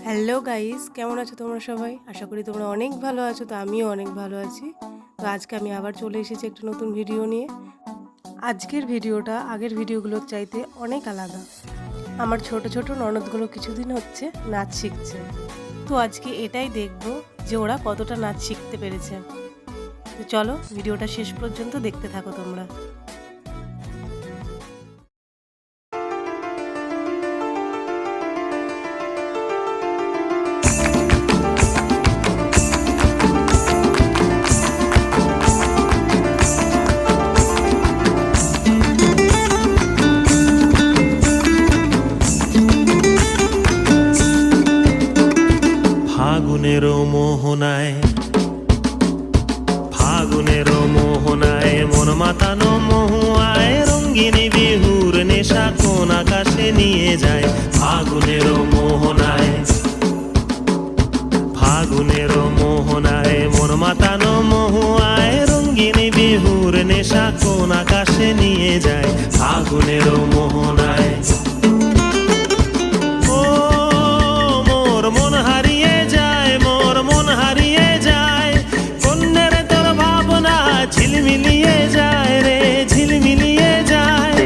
Hello guys, কেমন আছো তোমরা সবাই? আশা করি তোমরা অনেক ভালো আছো। তো আমিও অনেক ভালো আছি। তো আজকে আমি আবার চলে এসেছি একটা নতুন ভিডিও নিয়ে। আজকের ভিডিওটা আগের ভিডিওগুলোর চাইতে অনেক আলাদা। আমার ছোট ছোট ননদগুলো কিছুদিন হচ্ছে নাচ শিখছে। তো আজকে এটাই দেখবো যে ওরা কতটা নাচ শিখতে পেরেছে। তো চলো ভিডিওটা শেষ পর্যন্ত দেখতে থাকো তোমরা। ফাগুনের মোহনায় মন মাতানো মহুয়ায় রঙ্গিনী বিহুর নেশা কোন আকাশে নিয়ে যায়। ফাগুনের মোহনায় মন মাতানো মহুয়ায় রঙ্গিনী বিহুর নেশা কোন আকাশে নিয়ে যায়। ফাগুনের মোহনায় ঝিলমিলিয়ে যায় রে, ঝিলমিলিয়ে যায়।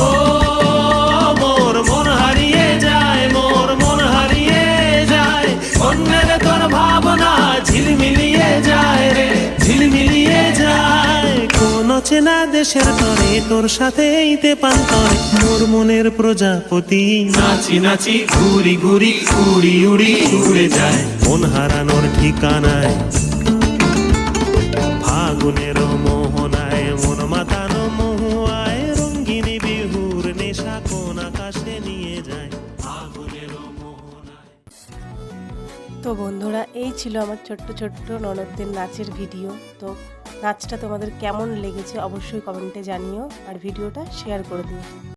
ও মোর মন হারিয়ে যায়, মোর মন হারিয়ে যায়। অন্যের তোর ভাবনা ঝিলমিলিয়ে যায় রে, ঝিলমিলিয়ে যায়। কোন চেনা দেশের তরে তোর সাথে এইতে পান্তরে মোর মনের প্রজাপতি নাচি নাচি ঘুরি ঘুরি উড়ি উড়ি উড়ে যায় মন হারানোর ঠিকানায়। ফাগুনের মোহনায় মন মাতানো মহুয়ায় রঙ্গিনী বিহুর নেশা কোন আকাশে নিয়ে যায়। ফাগুনের মোহনায়। তো বন্ধুরা, এই ছিল আমার ছোট্ট ছোট্ট ননদদের নাচের ভিডিও। তো নাচটা তোমাদের কেমন লেগেছে অবশ্যই কমেন্টে জানিও, আর ভিডিওটা শেয়ার করে দিও।